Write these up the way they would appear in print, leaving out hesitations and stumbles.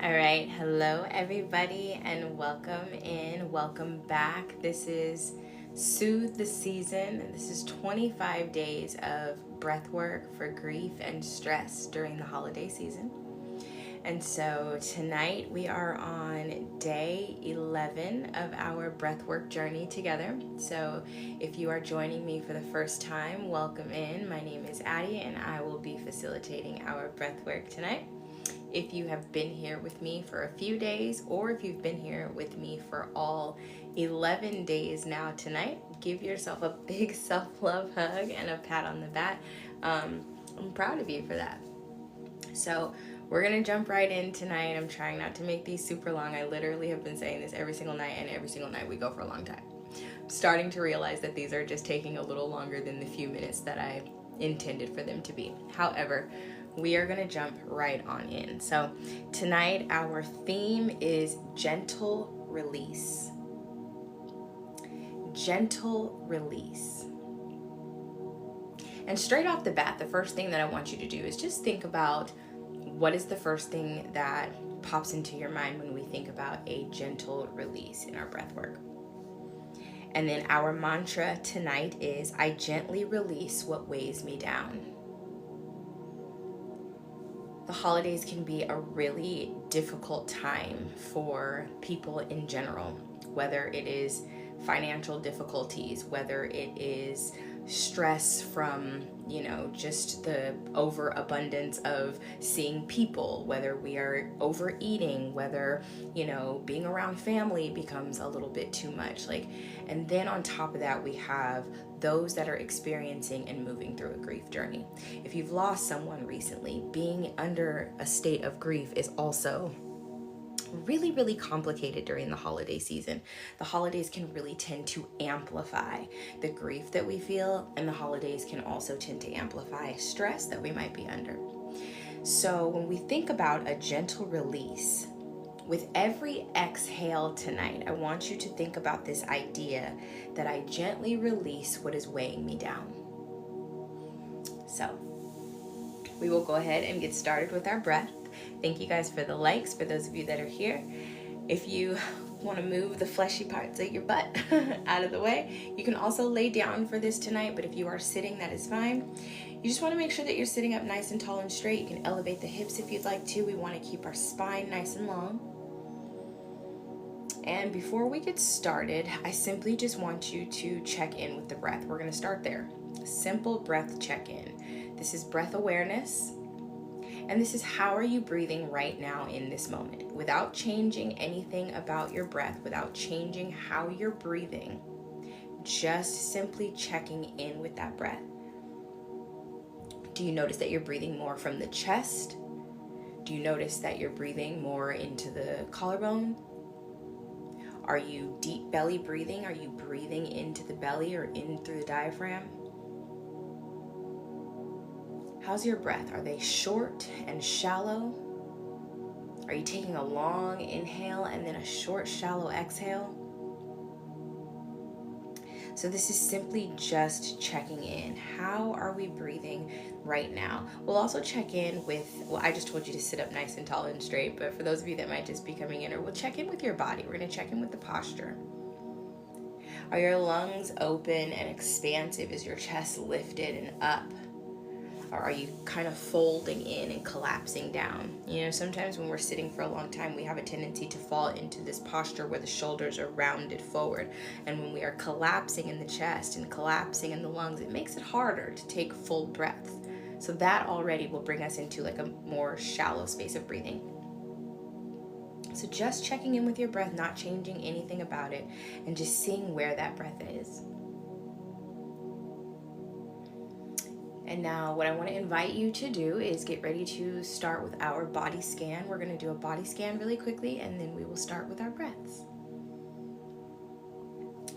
All right, hello everybody, and welcome back. This is Soothe the Season, and this is 25 days of breath work for grief and stress during the holiday season. And so tonight we are on day 11 of our breathwork journey together. So if you are joining me for the first time, welcome in. My name is Addie, and I will be facilitating our breathwork tonight. If you have been here with me for a few days, or if you've been here with me for all 11 days now tonight, give yourself a big self-love hug and a pat on the back. I'm proud of you for that. So we're gonna jump right in tonight. I'm trying not to make these super long. I literally have been saying this every single night, and every single night we go for a long time. I'm starting to realize that these are just taking a little longer than the few minutes that I intended for them to be. However, we are going to jump right on in. So tonight our theme is gentle release. Gentle release. And straight off the bat, the first thing that I want you to do is just think about what is the first thing that pops into your mind when we think about a gentle release in our breath work. And then our mantra tonight is, I gently release what weighs me down. The holidays can be a really difficult time for people in general, whether it is financial difficulties, whether it is stress from, just the overabundance of seeing people, whether we are overeating, whether, being around family becomes a little bit too much. And then on top of that, we have those that are experiencing and moving through a grief journey. If you've lost someone recently, being under a state of grief is also really, really complicated during the holiday season. The holidays can really tend to amplify the grief that we feel, and the holidays can also tend to amplify stress that we might be under. So when we think about a gentle release, with every exhale tonight, I want you to think about this idea that I gently release what is weighing me down. So we will go ahead and get started with our breath. Thank you guys for the likes, for those of you that are here. If you want to move the fleshy parts of your butt out of the way, you can also lay down for this tonight, but if you are sitting, that is fine. You just want to make sure that you're sitting up nice and tall and straight. You can elevate the hips if you'd like to. We want to keep our spine nice and long. And before we get started, I simply just want you to check in with the breath. We're going to start there. Simple breath check-in. This is breath awareness. And this is, how are you breathing right now in this moment? Without changing anything about your breath, without changing how you're breathing, just simply checking in with that breath. Do you notice that you're breathing more from the chest? Do you notice that you're breathing more into the collarbone? Are you deep belly breathing? Are you breathing into the belly or in through the diaphragm? How's your breath? Are they short and shallow? Are you taking a long inhale and then a short, shallow exhale? So this is simply just checking in. How are we breathing right now? We'll also check in with, I just told you to sit up nice and tall and straight, but for those of you that might just be coming in, or we'll check in with your body. We're going to check in with the posture. Are your lungs open and expansive? Is your chest lifted and up? Or are you kind of folding in and collapsing down? Sometimes when we're sitting for a long time, we have a tendency to fall into this posture where the shoulders are rounded forward. And when we are collapsing in the chest and collapsing in the lungs, it makes it harder to take full breaths. So that already will bring us into a more shallow space of breathing. So just checking in with your breath, not changing anything about it, and just seeing where that breath is. And now what I want to invite you to do is get ready to start with our body scan. We're going to do a body scan really quickly, and then we will start with our breaths.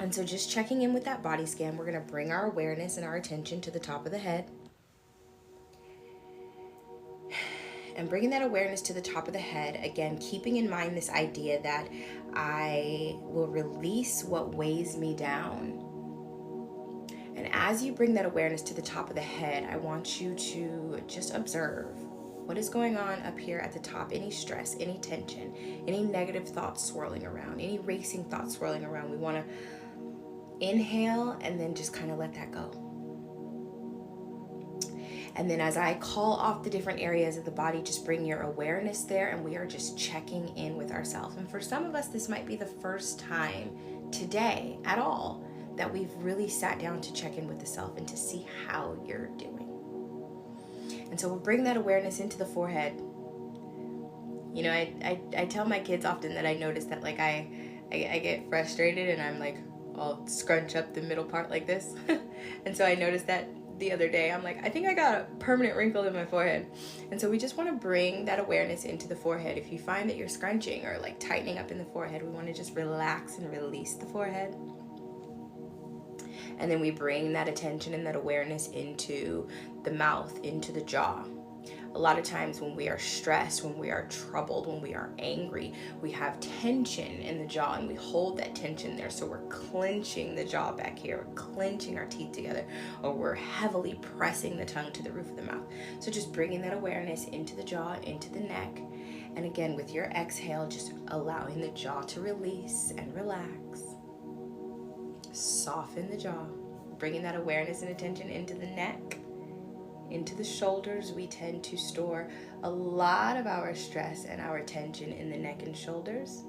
And so just checking in with that body scan, we're going to bring our awareness and our attention to the top of the head. And bringing that awareness to the top of the head, again, keeping in mind this idea that I will release what weighs me down. And as you bring that awareness to the top of the head, I want you to just observe. What is going on up here at the top? Any stress, any tension, any negative thoughts swirling around, any racing thoughts swirling around. We want to inhale and then just kind of let that go. And then as I call off the different areas of the body, just bring your awareness there, and we are just checking in with ourselves. And for some of us, this might be the first time today at all that we've really sat down to check in with the self and to see how you're doing. And so we'll bring that awareness into the forehead. You know, I tell my kids often that I notice that like I get frustrated and I'm like, I'll scrunch up the middle part like this. And so I noticed that the other day. I'm like, I think I got a permanent wrinkle in my forehead. And so we just want to bring that awareness into the forehead. If you find that you're scrunching or like tightening up in the forehead, we want to just relax and release the forehead. And then we bring that attention and that awareness into the mouth, into the jaw. A lot of times when we are stressed, when we are troubled, when we are angry, we have tension in the jaw and we hold that tension there. So we're clenching the jaw back here, we're clenching our teeth together, or we're heavily pressing the tongue to the roof of the mouth. So just bringing that awareness into the jaw, into the neck. And again, with your exhale, just allowing the jaw to release and relax. Soften the jaw, bringing that awareness and attention into the neck, into the shoulders. We tend to store a lot of our stress and our tension in the neck and shoulders.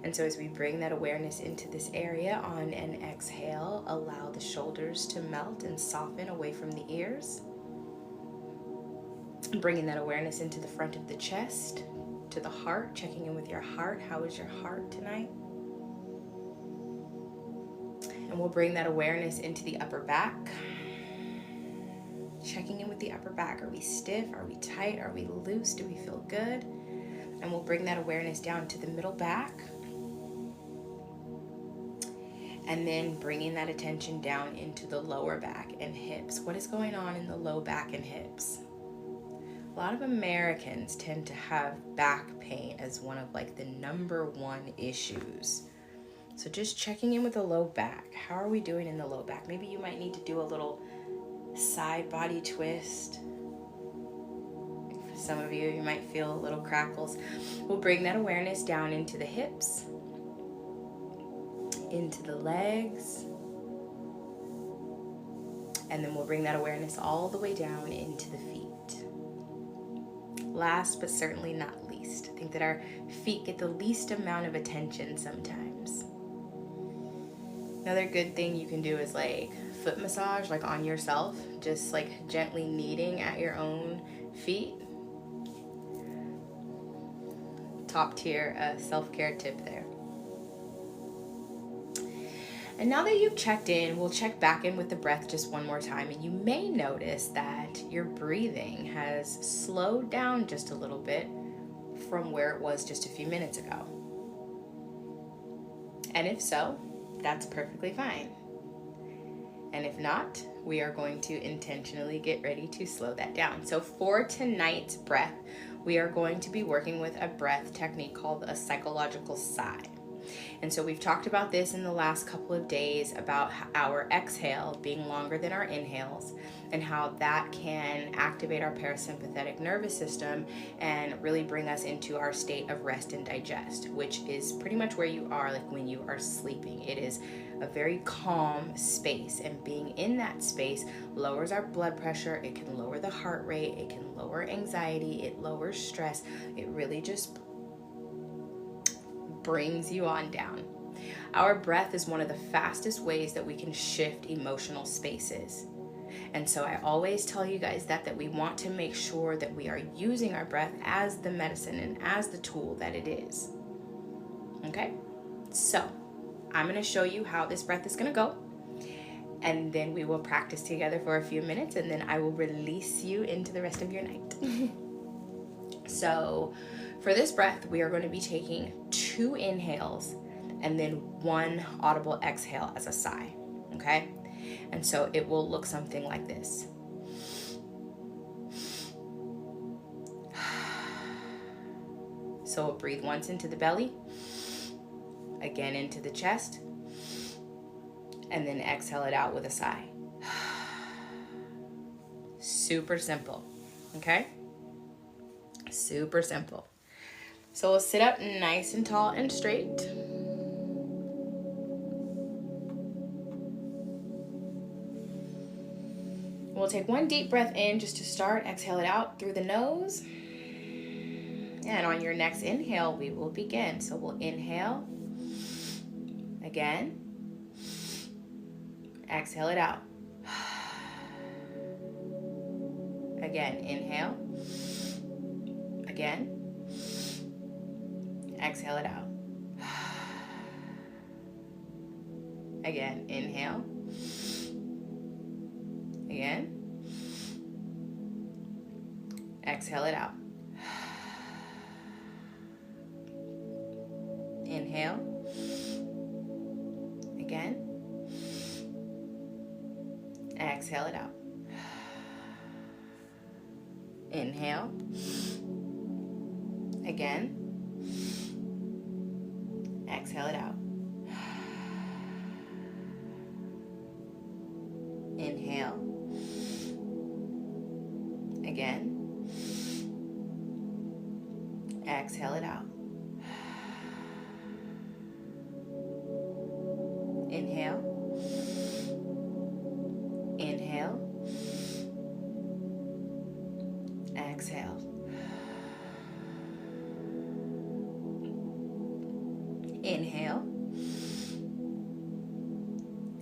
And so as we bring that awareness into this area on an exhale, allow the shoulders to melt and soften away from the ears. Bringing that awareness into the front of the chest, to the heart, checking in with your heart. How is your heart tonight? And we'll bring that awareness into the upper back. Checking in with the upper back. Are we stiff? Are we tight? Are we loose? Do we feel good? And we'll bring that awareness down to the middle back. And then bringing that attention down into the lower back and hips. What is going on in the low back and hips? A lot of Americans tend to have back pain as one of like the number one issues. So just checking in with the low back. How are we doing in the low back? Maybe you might need to do a little side body twist. For some of you, you might feel a little crackles. We'll bring that awareness down into the hips, into the legs, and then we'll bring that awareness all the way down into the feet. Last but certainly not least, I think that our feet get the least amount of attention sometimes. Another good thing you can do is like foot massage, like on yourself, just like gently kneading at your own feet. Top tier self-care tip there. And now that you've checked in, we'll check back in with the breath just one more time. And you may notice that your breathing has slowed down just a little bit from where it was just a few minutes ago. And if so, that's perfectly fine. And if not, we are going to intentionally get ready to slow that down. So for tonight's breath, we are going to be working with a breath technique called a psychological sigh. And so we've talked about this in the last couple of days about our exhale being longer than our inhales and how that can activate our parasympathetic nervous system and really bring us into our state of rest and digest, which is pretty much where you are like when you are sleeping. It is a very calm space, and being in that space lowers our blood pressure. It can lower the heart rate. It can lower anxiety. It lowers stress. It really just brings you on down. Our breath is one of the fastest ways that we can shift emotional spaces. And so I always tell you guys that we want to make sure that we are using our breath as the medicine and as the tool that it is. Okay? So I'm going to show you how this breath is going to go. And then we will practice together for a few minutes, and then I will release you into the rest of your night. So for this breath, we are going to be taking 2 inhales and then 1 audible exhale as a sigh, okay? And so it will look something like this. So we'll breathe once into the belly, again into the chest, and then exhale it out with a sigh. Super simple, okay? Super simple. So we'll sit up nice and tall and straight. We'll take one deep breath in just to start. Exhale it out through the nose. And on your next inhale, we will begin. So we'll inhale. Again. Exhale it out. Again, inhale. Again. Exhale it out. Again, inhale. Again. Exhale it out. Inhale. Again. Exhale it out. Inhale. Again. Exhale it out. Inhale. Again. Exhale it out. Inhale. Inhale. Exhale. Inhale.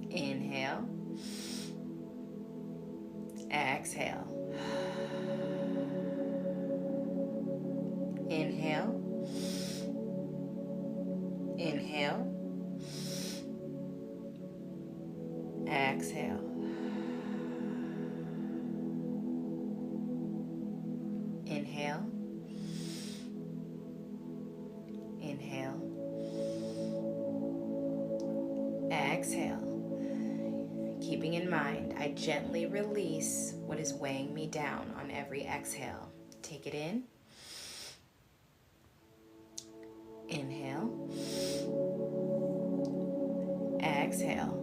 Inhale. Exhale. Inhale. Inhale. Exhale. Inhale. Inhale. Exhale. Keeping in mind, I gently release what is weighing me down on every exhale. Take it in. Inhale. Exhale.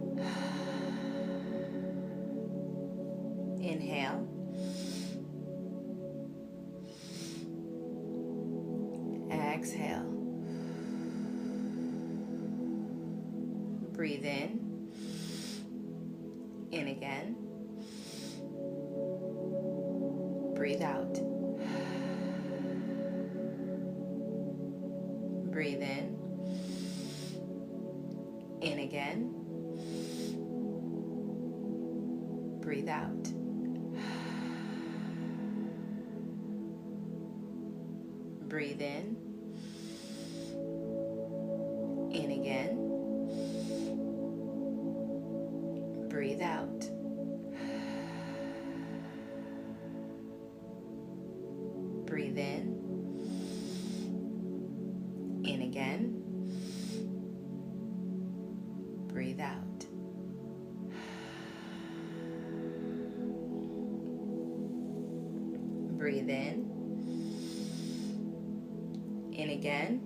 Inhale. Exhale. Breathe in. In again. Breathe out. Breathe in. In again. Breathe out. Breathe in. In again. Breathe out. Breathe in. In again. Breathe out. Breathe in. In again.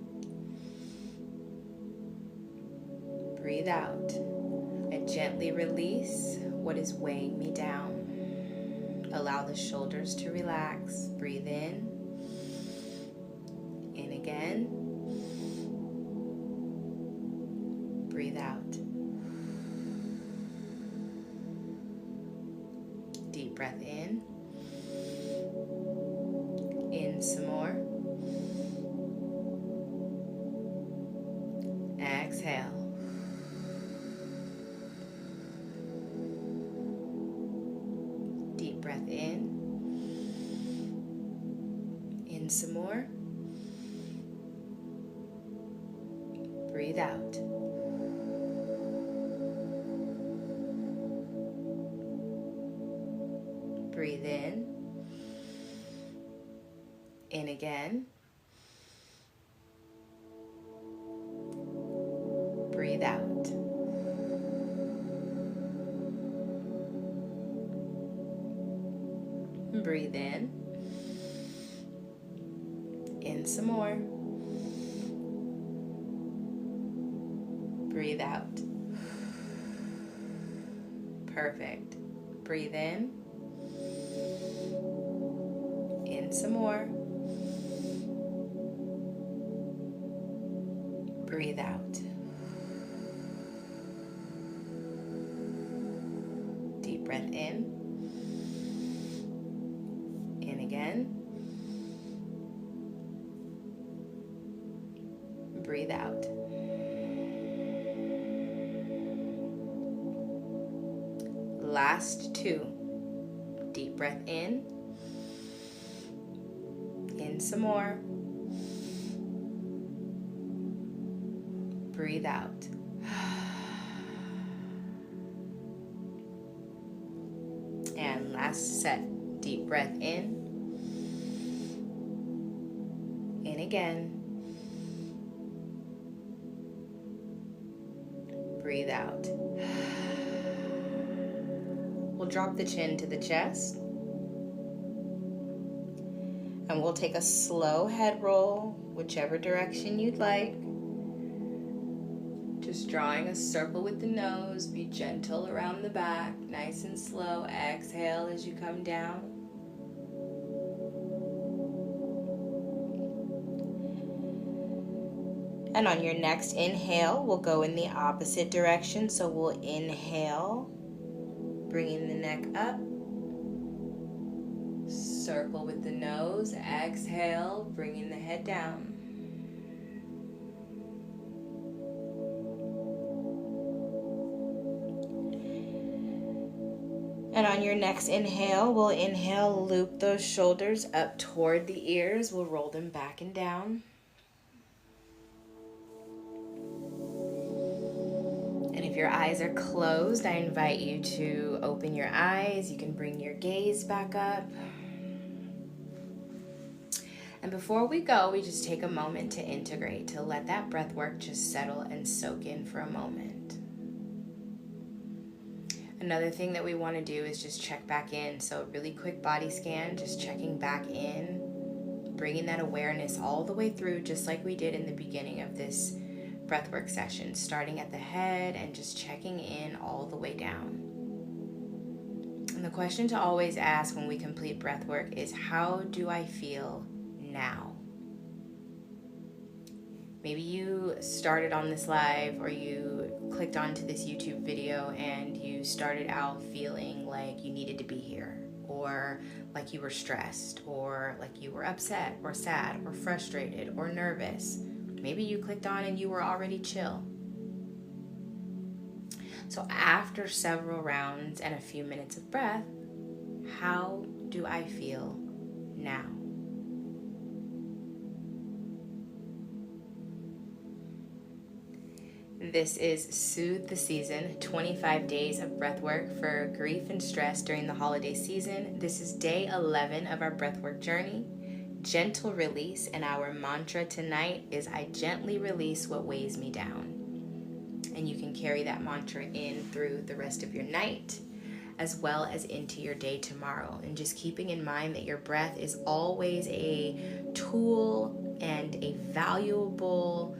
Breathe out. I gently release what is weighing me down. Allow the shoulders to relax. Breathe in. In again. Breathe out. Deep breath in. In some more. Exhale. Deep breath in. In some more. Breathe out. Breathe in. In again. Breathe out. Breathe in. In some more. Breathe out. Perfect. Breathe in. In some more. Breathe out. Deep breath in. In again. Breathe out. Last two. Deep breath in. In some more. Breathe out. And last set. Deep breath in. In again. Breathe out. We'll drop the chin to the chest. And we'll take a slow head roll, whichever direction you'd like. Just drawing a circle with the nose. Be gentle around the back, nice and slow. Exhale as you come down. And on your next inhale, we'll go in the opposite direction. So we'll inhale, bringing the neck up. Circle with the nose. Exhale, bringing the head down. And on your next inhale, we'll inhale, loop those shoulders up toward the ears. We'll roll them back and down. And if your eyes are closed, I invite you to open your eyes. You can bring your gaze back up. And before we go, we just take a moment to integrate, to let that breath work just settle and soak in for a moment. Another thing that we want to do is just check back in. So really quick body scan, just checking back in, bringing that awareness all the way through, just like we did in the beginning of this breathwork session, starting at the head and just checking in all the way down. And the question to always ask when we complete breathwork is, how do I feel now? Maybe you started on this live or you clicked onto this YouTube video and you started out feeling like you needed to be here, or like you were stressed, or like you were upset or sad or frustrated or nervous. Maybe you clicked on and you were already chill. So after several rounds and a few minutes of breath, how do I feel now? This is Soothe the Season, 25 days of breathwork for grief and stress during the holiday season. This is day 11 of our breathwork journey. Gentle release, and our mantra tonight is, I gently release what weighs me down. And you can carry that mantra in through the rest of your night, as well as into your day tomorrow. And just keeping in mind that your breath is always a tool and a valuable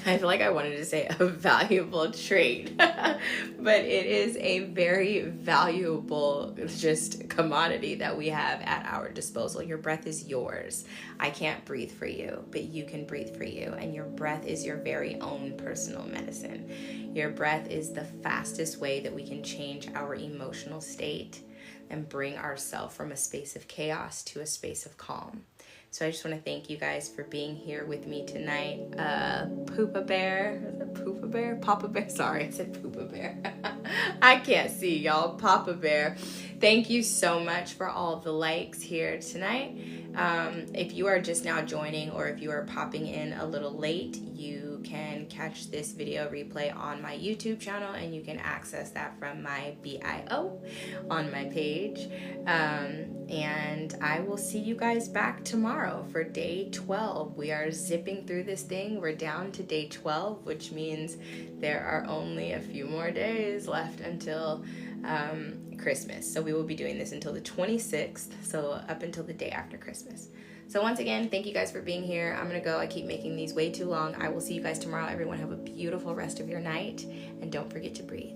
I feel like I wanted to say a valuable trait, but it is a very valuable just commodity that we have at our disposal. Your breath is yours. I can't breathe for you, but you can breathe for you. And your breath is your very own personal medicine. Your breath is the fastest way that we can change our emotional state and bring ourselves from a space of chaos to a space of calm. So I just want to thank you guys for being here with me tonight. Poopa Bear, is it Poopa Bear? Papa Bear, sorry, I said Poopa Bear. I can't see y'all, Papa Bear. Thank you so much for all the likes here tonight. If you are just now joining, or if you are popping in a little late, you can catch this video replay on my YouTube channel, and you can access that from my bio on my page. And I will see you guys back tomorrow for day 12. We are zipping through this thing. We're down to day 12, which means there are only a few more days left until Christmas. So we will be doing this until the 26th, so up until the day after Christmas. So once again, thank you guys for being here. I'm gonna go. I keep making these way too long. I will see you guys tomorrow. Everyone have a beautiful rest of your night, and don't forget to breathe.